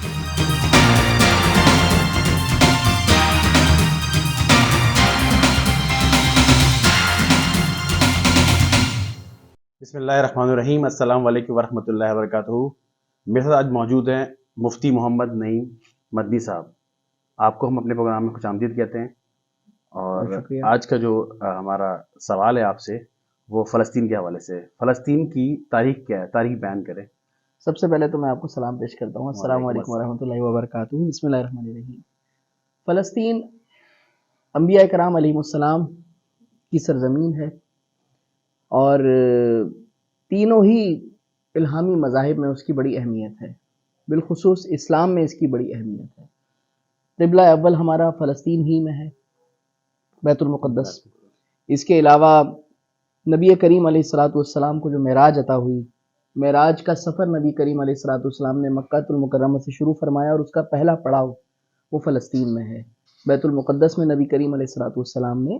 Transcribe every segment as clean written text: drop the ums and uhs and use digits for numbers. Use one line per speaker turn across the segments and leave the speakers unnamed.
بسم اللہ الرحمن الرحیم، السلام علیکم ورحمۃ اللہ وبرکاتہ۔ میرے ساتھ آج موجود ہیں مفتی محمد نعیم مدنی صاحب۔ آپ کو ہم اپنے پروگرام میں خوش آمدید کہتے ہیں، اور آج کا جو ہمارا سوال ہے آپ سے وہ فلسطین کے حوالے سے۔ فلسطین کی تاریخ کیا ہے؟ تاریخ بیان کریں۔
سب سے پہلے تو میں آپ کو سلام پیش کرتا ہوں، السلام علیکم ورحمۃ اللہ وبرکاتہ۔ بسم اللہ الرحمن الرحیم۔ فلسطین انبیاء کرام علیہ السلام کی سرزمین ہے، اور تینوں ہی الہامی مذاہب میں اس کی بڑی اہمیت ہے، بالخصوص اسلام میں اس کی بڑی اہمیت ہے۔ قبلہ اول ہمارا فلسطین ہی میں ہے، بیت المقدس۔ اس کے علاوہ نبی کریم علیہ السلام کو جو معراج عطا ہوئی، معراج کا سفر نبی کریم علیہ السلام نے مکہ المکرمہ سے شروع فرمایا، اور اس کا پہلا پڑاؤ وہ فلسطین میں ہے۔ بیت المقدس میں نبی کریم علیہ السلام نے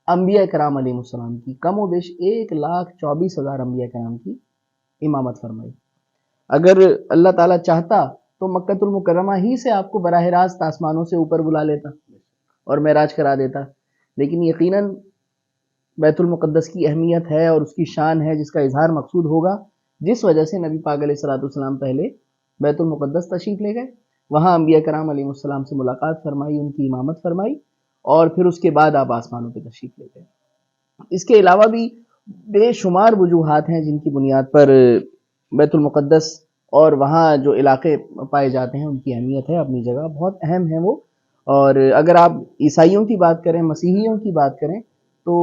انبیاء کرام علیہ السلام کی کم و بیش 1,24,000 انبیاء کرام کی امامت فرمائی۔ اگر اللہ تعالیٰ چاہتا تو مکہ المکرمہ ہی سے آپ کو براہ راست آسمانوں سے اوپر بلا لیتا اور معراج کرا دیتا، لیکن یقیناً بیت المقدس کی اہمیت ہے اور اس کی شان ہے جس کا اظہار مقصود ہوگا، جس وجہ سے نبی پاک علیہ السلام پہلے بیت المقدس تشریف لے گئے، وہاں انبیاء کرام علیہ السلام سے ملاقات فرمائی، ان کی امامت فرمائی، اور پھر اس کے بعد آپ آسمانوں پہ تشریف لے گئے۔ اس کے علاوہ بھی بے شمار وجوہات ہیں جن کی بنیاد پر بیت المقدس اور وہاں جو علاقے پائے جاتے ہیں ان کی اہمیت ہے، اپنی جگہ بہت اہم ہیں وہ۔ اور اگر آپ عیسائیوں کی بات کریں، مسیحیوں کی بات کریں، تو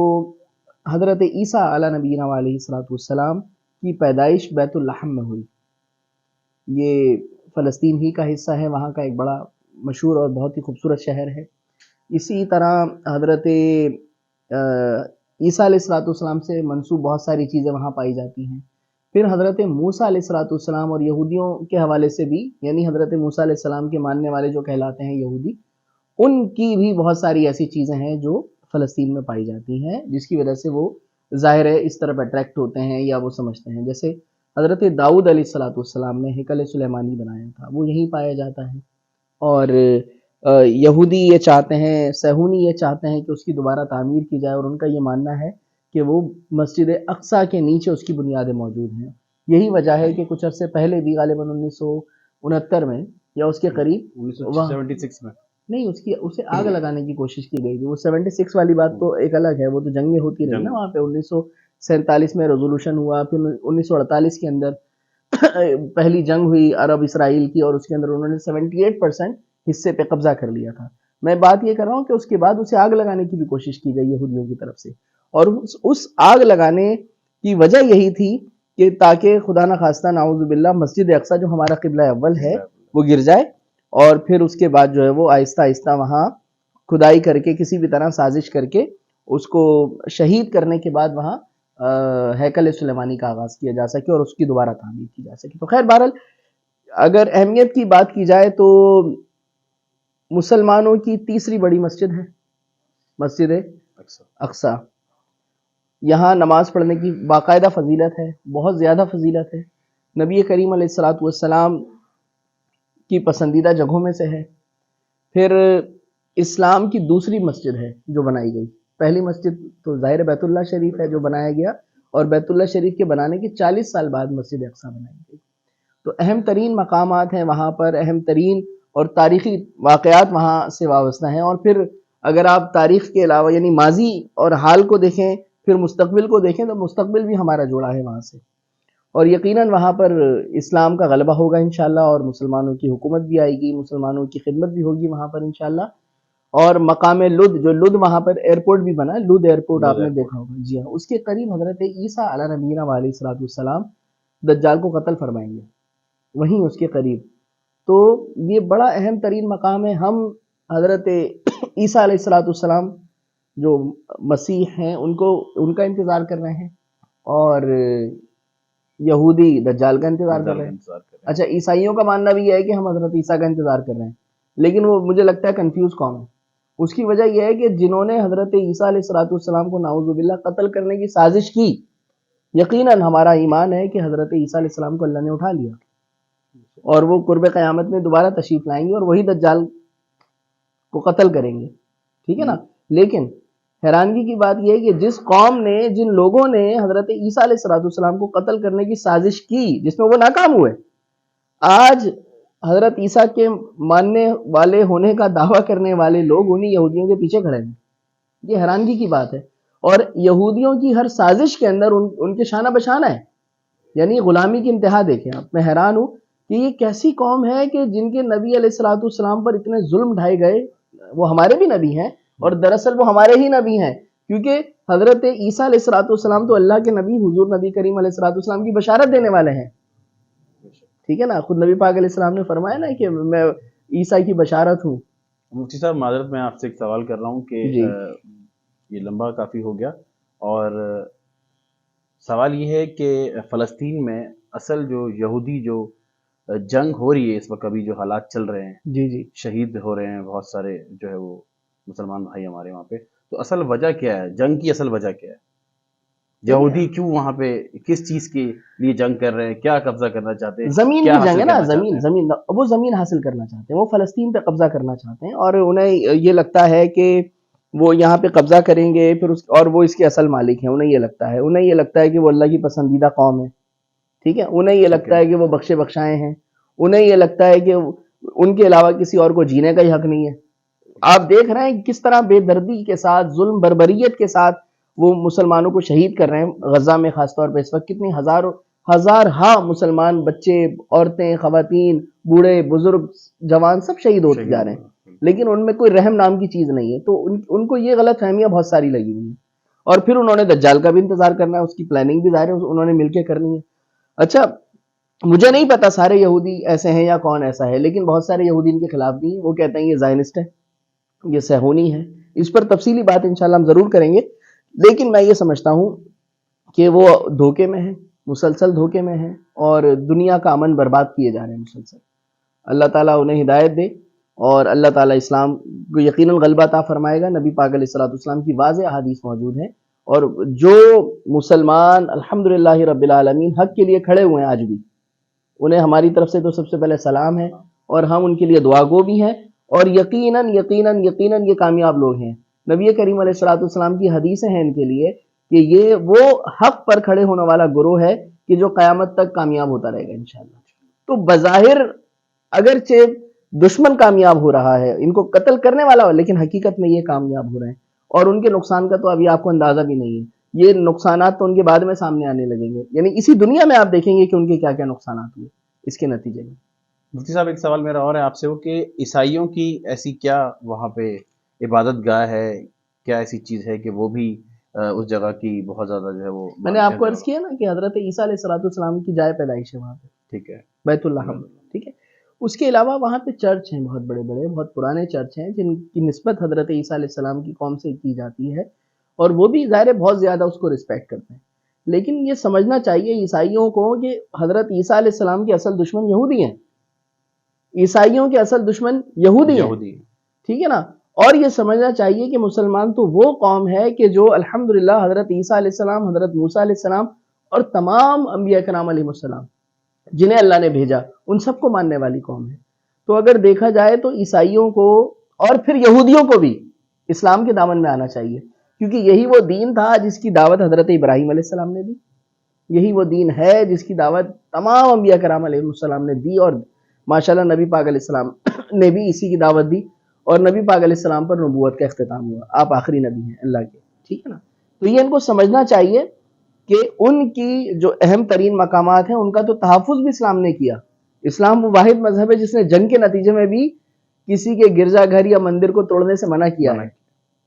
حضرت عیسیٰ علیہ نبینا علیہ السلام کی پیدائش بیت اللحم میں ہوئی۔ یہ فلسطین ہی کا حصہ ہے، وہاں کا ایک بڑا مشہور اور بہت ہی خوبصورت شہر ہے۔ اسی طرح حضرت عیسیٰ علیہ السلام سے منسوب بہت ساری چیزیں وہاں پائی جاتی ہیں۔ پھر حضرت موسیٰ علیہ السلام اور یہودیوں کے حوالے سے بھی، یعنی حضرت موسیٰ علیہ السلام کے ماننے والے جو کہلاتے ہیں یہودی، ان کی بھی بہت ساری ایسی چیزیں ہیں جو فلسطین میں پائی جاتی ہیں، جس کی وجہ سے وہ ظاہر ہے اس طرف اٹریکٹ ہوتے ہیں یا وہ سمجھتے ہیں۔ جیسے حضرت داؤد علیہ السلام نے ہیکل سلیمانی بنایا تھا، وہ یہیں پایا جاتا ہے، اور یہودی یہ چاہتے ہیں، صہیونی یہ چاہتے ہیں کہ اس کی دوبارہ تعمیر کی جائے، اور ان کا یہ ماننا ہے کہ وہ مسجد اقصیٰ کے نیچے اس کی بنیادیں موجود ہیں۔ یہی وجہ ہے کہ کچھ عرصے پہلے بھی غالباً 1969 میں یا اس کے قریب
1976 میں
نہیں، اسے آگ لگانے کی کوشش کی گئی تھی۔ وہ 76 والی بات تو ایک الگ ہے، وہ تو جنگیں ہوتی رہی نا وہاں پہ۔ 1947 میں ریزولوشن ہوا، پھر 1948 کے اندر پہلی جنگ ہوئی عرب اسرائیل کی، اور اس کے اندر انہوں نے 78% حصے پہ قبضہ کر لیا تھا۔ میں بات یہ کر رہا ہوں کہ اس کے بعد اسے آگ لگانے کی بھی کوشش کی گئی یہودیوں کی طرف سے، اور اس آگ لگانے کی وجہ یہی تھی کہ تاکہ خدا نخواستہ نعوذ باللہ مسجد اقصیٰ جو ہمارا قبلہ اول ہے وہ گر جائے، اور پھر اس کے بعد جو ہے وہ آہستہ آہستہ وہاں کھدائی کر کے کسی بھی طرح سازش کر کے اس کو شہید کرنے کے بعد وہاں ہیکل سلیمانی کا آغاز کیا جا سکے اور اس کی دوبارہ تعمیر کی جا سکے۔ تو خیر بہرحال اگر اہمیت کی بات کی جائے تو مسلمانوں کی تیسری بڑی مسجد ہے مسجد اقصیٰ۔ یہاں نماز پڑھنے کی باقاعدہ فضیلت ہے، بہت زیادہ فضیلت ہے، نبی کریم علیہ السلام کی پسندیدہ جگہوں میں سے ہے۔ پھر اسلام کی دوسری مسجد ہے جو بنائی گئی۔ پہلی مسجد تو ظاہر بیت اللہ شریف ہے جو بنایا گیا، اور بیت اللہ شریف کے بنانے کے 40 سال بعد مسجد اقصیٰ بنائی گئی۔ تو اہم ترین مقامات ہیں وہاں پر، اہم ترین اور تاریخی واقعات وہاں سے وابستہ ہیں۔ اور پھر اگر آپ تاریخ کے علاوہ یعنی ماضی اور حال کو دیکھیں، پھر مستقبل کو دیکھیں، تو مستقبل بھی ہمارا جوڑا ہے وہاں سے، اور یقیناً وہاں پر اسلام کا غلبہ ہوگا انشاءاللہ، اور مسلمانوں کی حکومت بھی آئے گی، مسلمانوں کی خدمت بھی ہوگی وہاں پر انشاءاللہ۔ اور مقام لد، جو لد وہاں پر ایئرپورٹ بھی بنا ہے، لد ایئرپورٹ آپ نے دیکھا ہوگا، جی ہاں، اس کے قریب حضرت عیسیٰ علیہ نبینا علیہ السلام دجال کو قتل فرمائیں گے، وہیں اس کے قریب۔ تو یہ بڑا اہم ترین مقام ہے۔ ہم حضرت عیسیٰ علیہ السلام جو مسیح ہیں ان کا انتظار کر رہے ہیں، اور یہودی دجال کا انتظار کر رہے ہیں۔ اچھا، عیسائیوں کا ماننا بھی یہ ہے کہ ہم حضرت عیسیٰ کا انتظار کر رہے ہیں، لیکن وہ مجھے لگتا ہے کنفیوز کون ہے۔ اس کی وجہ یہ ہے کہ جنہوں نے حضرت عیسیٰ علیہ السلام کو نعوذ باللہ قتل کرنے کی سازش کی، یقیناً ہمارا ایمان ہے کہ حضرت عیسیٰ علیہ السلام کو اللہ نے اٹھا لیا، اور وہ قرب قیامت میں دوبارہ تشریف لائیں گے اور وہی دجال کو قتل کریں گے، ٹھیک ہے نا. لیکن حیرانگی کی بات یہ ہے کہ جس قوم نے، جن لوگوں نے حضرت عیسیٰ علیہ السلام کو قتل کرنے کی سازش کی جس میں وہ ناکام ہوئے، آج حضرت عیسیٰ کے ماننے والے ہونے کا دعویٰ کرنے والے لوگ انہی یہودیوں کے پیچھے کھڑے ہیں. یہ حیرانگی کی بات ہے. اور یہودیوں کی ہر سازش کے اندر ان کے شانہ بشانہ ہے. یعنی غلامی کی انتہا دیکھیں آپ. میں حیران ہوں کہ یہ کیسی قوم ہے کہ جن کے نبی علیہ السلام پر اتنے ظلم ڈھائے گئے. وہ ہمارے بھی نبی ہیں اور دراصل وہ ہمارے ہی نبی ہیں، کیونکہ حضرت عیسیٰ علیہ السلام تو اللہ کے نبی حضور نبی کریم علیہ السلام کی بشارت دینے والے ہیں، ٹھیک ہے نا. خود نبی پاک علیہ السلام نے فرمایا نا کہ میں عیسیٰ کی بشارت ہوں.
مفتی صاحب معذرت میں آپ سے ایک سوال کر رہا ہوں کہ
جی.
یہ لمبا کافی ہو گیا، اور سوال یہ ہے کہ فلسطین میں اصل جو یہودی جو جنگ ہو رہی ہے اس وقت، ابھی جو حالات چل رہے ہیں،
جی جی
شہید ہو رہے ہیں بہت سارے جو ہے وہ مسلمان بھائی ہمارے وہاں پہ، تو اصل وجہ کیا ہے؟ جنگ کی اصل وجہ کیا ہے؟ یہودی کیوں وہاں پہ کس چیز کے لیے جنگ کر رہے ہیں؟ کیا قبضہ کرنا چاہتے ہیں؟
زمین
کیا
کی جنگ
حاصل
ہے نا.
کرنا چاہتے ہیں؟
زمین وہ زمین حاصل کرنا چاہتے ہیں. وہ فلسطین پہ قبضہ کرنا چاہتے ہیں اور انہیں یہ لگتا ہے کہ وہ یہاں پہ قبضہ کریں گے پھر اور وہ اس کے اصل مالک ہیں. انہیں یہ لگتا ہے کہ وہ اللہ کی پسندیدہ قوم ہے، ٹھیک ہے. انہیں یہ لگتا ہے کہ وہ بخشے بخشائے ہیں. انہیں یہ لگتا ہے کہ ان کے علاوہ کسی اور کو جینے کا ہی حق نہیں ہے. آپ دیکھ رہے ہیں کس طرح بے دردی کے ساتھ، ظلم بربریت کے ساتھ وہ مسلمانوں کو شہید کر رہے ہیں. غزہ میں خاص طور پہ اس وقت کتنی ہزارہا مسلمان بچے، عورتیں، خواتین، بوڑھے، بزرگ، جوان سب شہید ہوتے جا رہے ہیں، لیکن ان میں کوئی رحم نام کی چیز نہیں ہے. تو ان کو یہ غلط فہمیاں بہت ساری لگی ہوئی ہیں. اور پھر انہوں نے دجال کا بھی انتظار کرنا ہے، اس کی پلاننگ بھی ظاہر ہے انہوں نے مل کے کرنی ہے. اچھا مجھے نہیں پتا سارے یہودی ایسے ہیں یا کون ایسا ہے، لیکن بہت سارے یہودی ان کے خلاف بھی ہیں. وہ کہتے ہیں یہ زائنسٹ ہے، یہ صہیونی ہے. اس پر تفصیلی بات انشاءاللہ ہم ضرور کریں گے. لیکن میں یہ سمجھتا ہوں کہ وہ دھوکے میں ہیں، مسلسل دھوکے میں ہیں، اور دنیا کا امن برباد کیے جا رہے ہیں مسلسل. اللہ تعالیٰ انہیں ہدایت دے اور اللہ تعالیٰ اسلام کو یقیناً غلبہ عطا فرمائے گا. نبی پاک علیہ السلام کی واضح احادیث موجود ہیں، اور جو مسلمان الحمدللہ رب العالمین حق کے لیے کھڑے ہوئے ہیں آج بھی، انہیں ہماری طرف سے تو سب سے پہلے سلام ہے، اور ہم ان کے لیے دعا گو بھی ہیں، اور یقیناً یقیناً یقیناً یہ کامیاب لوگ ہیں. نبی کریم علیہ السلام کی حدیثیں ہیں ان کے لیے کہ یہ وہ حق پر کھڑے ہونے والا گروہ ہے کہ جو قیامت تک کامیاب ہوتا رہے گا انشاءاللہ. تو بظاہر اگرچہ دشمن کامیاب ہو رہا ہے، ان کو قتل کرنے والا، لیکن حقیقت میں یہ کامیاب ہو رہے ہیں، اور ان کے نقصان کا تو ابھی آپ کو اندازہ بھی نہیں ہے. یہ نقصانات تو ان کے بعد میں سامنے آنے لگیں گے، یعنی اسی دنیا میں آپ دیکھیں گے کہ ان کے کیا کیا نقصانات ہوئے اس کے نتیجے میں.
مفتی صاحب ایک سوال میرا اور ہے آپ سے، وہ کہ عیسائیوں کی ایسی کیا وہاں پہ عبادت گاہ ہے، کیا ایسی چیز ہے کہ وہ بھی اس جگہ کی بہت زیادہ جو ہے وہ،
میں نے آپ کو عرض کیا نا کہ حضرت عیسیٰ علیہ السلام کی جائے پیدائش ہے وہاں پہ،
ٹھیک ہے،
بیت الحم، ٹھیک ہے. اس کے علاوہ وہاں پہ چرچ ہیں، بہت بڑے بڑے، بہت پرانے چرچ ہیں جن کی نسبت حضرت عیسیٰ علیہ السلام کی قوم سے کی جاتی ہے، اور وہ بھی ظاہر ہے بہت زیادہ اس کو رسپیکٹ کرتے ہیں. لیکن یہ سمجھنا چاہیے عیسائیوں کو کہ حضرت عیسیٰ علیہ السلام کے اصل دشمن یہودی ہیں. عیسائیوں کے اصل دشمن یہودی ہیں، ٹھیک ہے نا. اور یہ سمجھنا چاہیے کہ مسلمان تو وہ قوم ہے کہ جو الحمدللہ حضرت عیسیٰ علیہ السلام، حضرت موسیٰ علیہ السلام اور تمام انبیاء کرام علیہ السلام جنہیں اللہ نے بھیجا، ان سب کو ماننے والی قوم ہے. تو اگر دیکھا جائے تو عیسائیوں کو اور پھر یہودیوں کو بھی اسلام کے دامن میں آنا چاہیے، کیونکہ یہی وہ دین تھا جس کی دعوت حضرت ابراہیم علیہ السلام نے دی. یہی وہ دین ہے جس کی دعوت تمام انبیاء کرام علیہ السلام نے دی، اور ماشاءاللہ نبی پاک علیہ السلام نے بھی اسی کی دعوت دی، اور نبی پاک علیہ السلام پر نبوت کا اختتام ہوا. آپ آخری نبی ہیں اللہ کے، ٹھیک ہے نا. تو یہ ان کو سمجھنا چاہیے کہ ان کی جو اہم ترین مقامات ہیں ان کا تو تحفظ بھی اسلام نے کیا. اسلام وہ واحد مذہب ہے جس نے جنگ کے نتیجے میں بھی کسی کے گرجا گھر یا مندر کو توڑنے سے منع کیا ہے،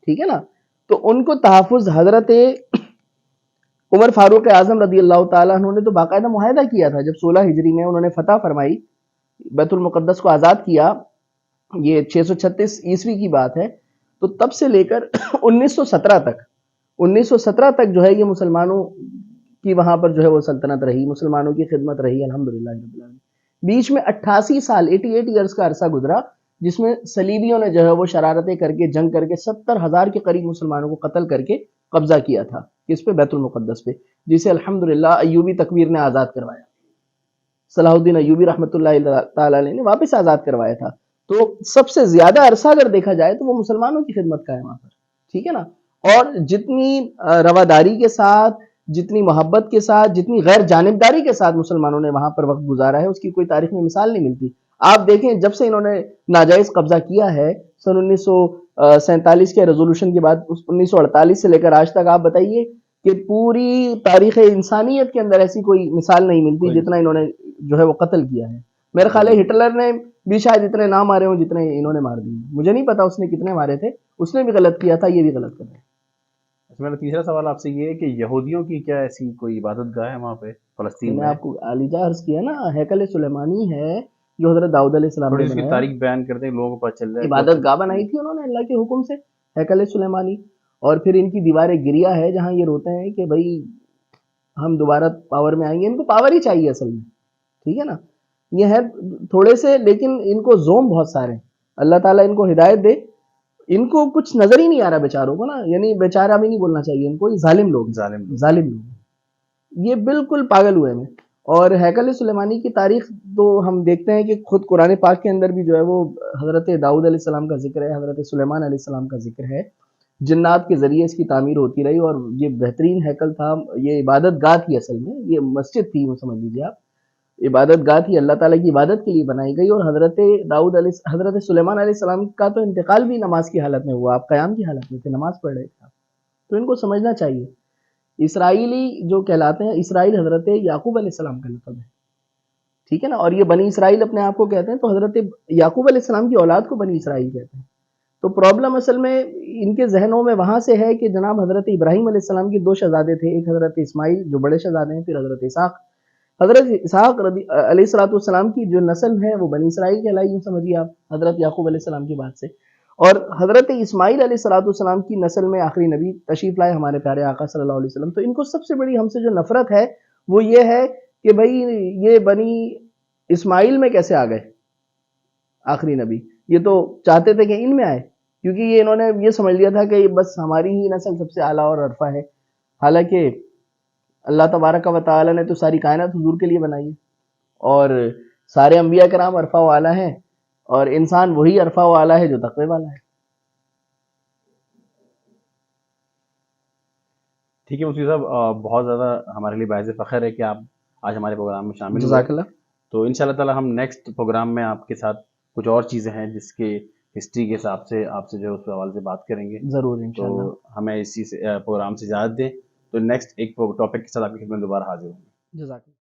ٹھیک ہے نا. تو ان کو تحفظ حضرت عمر فاروق اعظم رضی اللہ تعالیٰ عنہ نے تو باقاعدہ معاہدہ کیا تھا. جب 16 ہجری میں انہوں نے فتح فرمائی، بیت المقدس کو آزاد کیا، یہ 636 عیسوی کی بات ہے، تو تب سے لے کر 1917 تک جو ہے یہ مسلمانوں کی وہاں پر جو ہے وہ سلطنت رہی، مسلمانوں کی خدمت رہی الحمدللہ رب العالمین. بیچ میں 88 سال 88 ایئرز کا عرصہ گزرا جس میں صلیبیوں نے جو ہے وہ شرارتیں کر کے، جنگ کر کے 70,000 کے قریب مسلمانوں کو قتل کر کے قبضہ کیا تھا. کس پہ؟ بیت المقدس پہ، جسے الحمدللہ ایوبی تکویر نے آزاد کروایا. صلاح الدین ایوبی رحمۃ اللہ تعالی علیہ نے واپس آزاد کروایا تھا. تو سب سے زیادہ عرصہ اگر دیکھا جائے تو وہ مسلمانوں کی خدمت کا ہے وہاں پر. ٹھیک ہے نا. اور جتنی رواداری کے ساتھ، جتنی محبت کے ساتھ، جتنی غیر جانبداری کے ساتھ مسلمانوں نے وہاں پر وقت گزارا ہے، اس کی کوئی تاریخ میں مثال نہیں ملتی. آپ دیکھیں جب سے انہوں نے ناجائز قبضہ کیا ہے سن 1947 کے ریزولوشن کے بعد 1948 سے لے کر آج تک، آپ بتائیے کہ پوری تاریخ انسانیت کے اندر ایسی کوئی مثال نہیں ملتی جتنا انہوں نے جو ہے وہ قتل کیا ہے. میرے خیال ہے ہٹلر نے بھی شاید اتنے نہ مارے ہوں جتنے انہوں نے مار دیے. مجھے نہیں پتا اس نے کتنے مارے تھے. اس نے بھی غلط کیا تھا، یہ بھی غلط کر رہے ہیں.
میرا تیسرا سوال آپ سے یہ ہے کہ یہودیوں کی کیا ایسی کوئی عبادت گاہ ہے وہاں پہ فلسطین
میں
میں؟
آپ کو علیجہ عرض کیا نا، ہیکل سلیمانی ہے جو حضرت داؤد علیہ السلام
تھوڑی
نے
اس کی
بنایا.
تاریخ بیان کرتے ہیں لوگوں کو پتہ چل جائے.
عبادت گاہ بنائی تھی انہوں نے اللہ کے حکم سے، ہیکل سلیمانی. اور پھر ان کی دیوار گریا ہے جہاں یہ روتے ہیں کہ بھائی ہم دوبارہ پاور میں آئیں گے. ان کو پاور ہی چاہیے اصل میں. ٹھیک ہے نا. یہ ہے تھوڑے سے، لیکن ان کو زوم بہت سارے ہیں. اللہ تعالیٰ ان کو ہدایت دے. ان کو کچھ نظر ہی نہیں آ رہا بیچاروں کو نا، یعنی بیچارہ بھی نہیں بولنا چاہیے ان کو. یہ ظالم لوگ ظالم لوگ یہ بالکل پاگل ہوئے ہیں. اور ہیکل سلیمانی کی تاریخ تو ہم دیکھتے ہیں کہ خود قرآن پاک کے اندر بھی جو ہے وہ حضرت داؤد علیہ السلام کا ذکر ہے، حضرت سلیمان علیہ السلام کا ذکر ہے. جنات کے ذریعے اس کی تعمیر ہوتی رہی اور یہ بہترین ہیکل تھا. یہ عبادت گاہ تھی، اصل میں یہ مسجد تھی، وہ سمجھ لیجیے آپ. عبادت گاہ تھی، اللہ تعالیٰ کی عبادت کے لیے بنائی گئی. اور حضرت سلیمان علیہ السلام کا تو انتقال بھی نماز کی حالت میں ہوا. آپ قیام کی حالت میں تھے، نماز پڑھ رہے تھے. تو ان کو سمجھنا چاہیے. اسرائیلی جو کہلاتے ہیں، اسرائیل حضرت یعقوب علیہ السلام کا لقب ہے. ٹھیک ہے نا. اور یہ بنی اسرائیل اپنے آپ کو کہتے ہیں، تو حضرت یعقوب علیہ السلام کی اولاد کو بنی اسرائیل کہتے ہیں. تو پرابلم اصل میں ان کے ذہنوں میں وہاں سے ہے کہ جناب حضرت ابراہیم علیہ السلام کے 2 شہزادے تھے، ایک حضرت اسماعیل جو بڑے شہزادے ہیں، پھر حضرت اسحاق. حضرت اسحاق علیہ السلام کی جو نسل ہے وہ بنی اسرائیل کہلائی. یوں سمجھیے آپ حضرت یعقوب علیہ السلام کی بات سے. اور حضرت اسماعیل علیہ السلام کی نسل میں آخری نبی تشریف لائے ہمارے پیارے آقا صلی اللہ علیہ وسلم. تو ان کو سب سے بڑی ہم سے جو نفرت ہے وہ یہ ہے کہ بھائی یہ بنی اسماعیل میں کیسے آ گئے آخری نبی. یہ تو چاہتے تھے کہ ان میں آئے، کیونکہ یہ انہوں نے یہ سمجھ لیا تھا کہ بس ہماری ہی نسل سب سے اعلیٰ اور عرفہ ہے. حالانکہ اللہ تبارک و تعالی نے تو ساری کائنات حضور کے لیے بنائی ہے، اور سارے انبیاء کرام عرفہ و اعلیٰ ہیں، اور انسان وہی عرفہ و اعلیٰ ہے جو تقوی والا ہے.
ٹھیک ہے مفتی صاحب، بہت زیادہ ہمارے لیے باعث فخر ہے کہ آپ آج ہمارے پروگرام میں شامل ہوئے.
جزاک اللہ.
تو ان شاء اللہ تعالیٰ ہم نیکسٹ پروگرام میں آپ کے ساتھ کچھ اور چیزیں ہیں جس کے ہسٹری کے حساب سے آپ سے جو ہے اس حوالے سے بات کریں گے.
ضرور انشاءاللہ.
تو ہمیں اسی پروگرام سے اجازت دیں. تو نیکسٹ ایک ٹاپک کے ساتھ آپ کی خدمت میں دوبارہ حاضر ہوں گے.
جزاک اللہ.